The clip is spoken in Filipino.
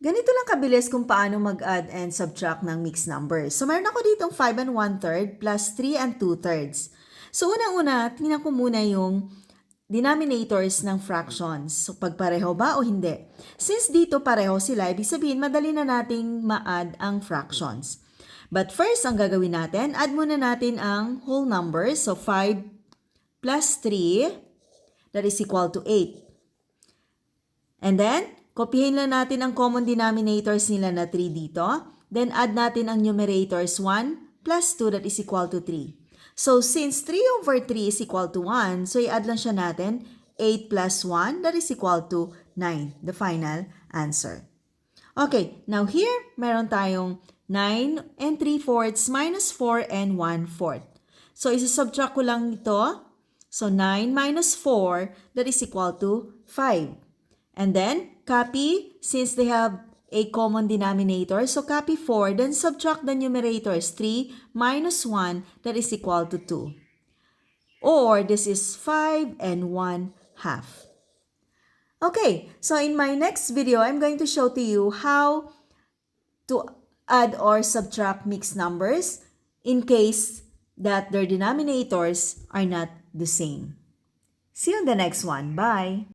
Ganito lang kabilis kung paano mag-add and subtract ng mixed numbers. So, meron ako ditong 5 and 1/3 plus 3 and 2/3. So, unang-una, tingnan ko muna yung denominators ng fractions. So, pagpareho ba o hindi? Since dito pareho sila, ibig sabihin, madali na nating ma-add ang fractions. But first, ang gagawin natin, add muna natin ang whole numbers. So, 5 plus 3, that is equal to 8. And then, kopyahin lang natin ang common denominators nila na 3 dito. Then, add natin ang numerators 1 plus 2 that is equal to 3. So, since 3 over 3 is equal to 1, so i-add lang siya natin 8 plus 1 that is equal to 9, the final answer. Okay, now here, meron tayong 9 and 3/4 minus 4 and 1/4. So, isa-subtract ko lang ito. So, 9 minus 4 that is equal to 5. And then, copy, since they have a common denominator, so copy 4, then subtract the numerators, 3 minus 1, that is equal to 2. Or, this is 5 and 1/2. Okay, so in my next video, I'm going to show to you how to add or subtract mixed numbers in case that their denominators are not the same. See you in the next one. Bye!